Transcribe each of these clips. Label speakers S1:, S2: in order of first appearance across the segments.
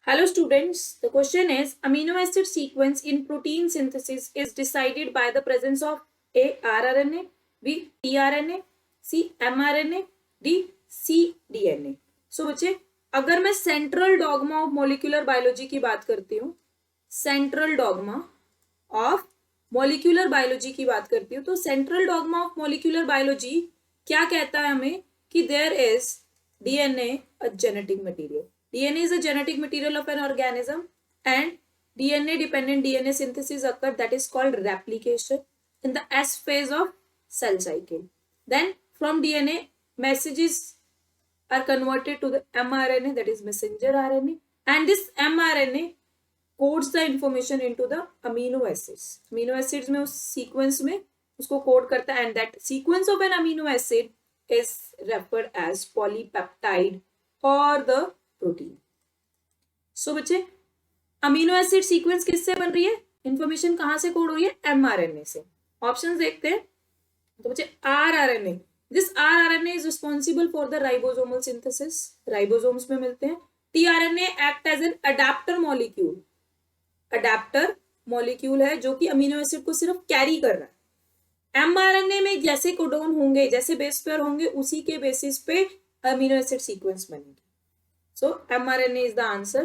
S1: Hello students, the question is amino acid sequence in protein synthesis is decided by the presence of A. rRNA, B. tRNA, C. mRNA, D. cDNA. So बच्चे अगर मैं central dogma of molecular biology की बात करती हूँ, central dogma of molecular biology की बात करती हूँ, तो central dogma of molecular biology क्या कहता है हमें कि there is DNA a genetic material. DNA is a genetic material of an organism and DNA dependent DNA synthesis occurs, that is called replication in the S phase of cell cycle. Then from DNA messages are converted to the mRNA, that is messenger RNA, and this mRNA codes the information into the amino acids. Amino acids में उस sequence में उसको code करता है, and that sequence of an amino acid is referred as polypeptide or the protein. So बच्चे amino acid sequence किससे बन रही है, इंफॉर्मेशन कहां से कोड हो रही है, एमआरएनए से. ऑप्शंस देखते हैं. तो बच्चे rRNA, this rRNA is responsible for the ribosomal synthesis, ribosomes में मिलते हैं. TRNA act as an adaptor molecule, adaptor molecule है जो कि अमीनो एसिड को सिर्फ कैरी कर रहा है. एमआरएनए में जैसे कोडोन होंगे, जैसे बेस पेयर होंगे, उसी के बेसिस पे अमीनो एसिड सीक्वेंस बनेगी. So mRNA is the answer.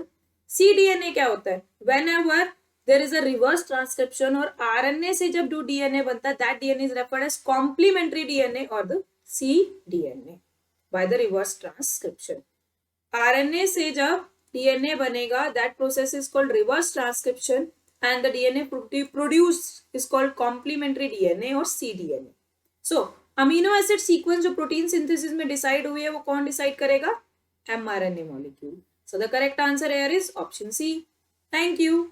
S1: cDNA क्या होता है, whenever there is a reverse transcription और RNA से जब जो DNA बनता है, that DNA is referred as complementary DNA or the cDNA by the reverse transcription. RNA से जब DNA बनेगा, that process is called reverse transcription and the DNA produced is called complementary DNA or cDNA. So amino acid sequence जो protein synthesis में decide हुई है, वो कौन decide करेगा, mRNA molecule. So the correct answer here is option C. Thank you.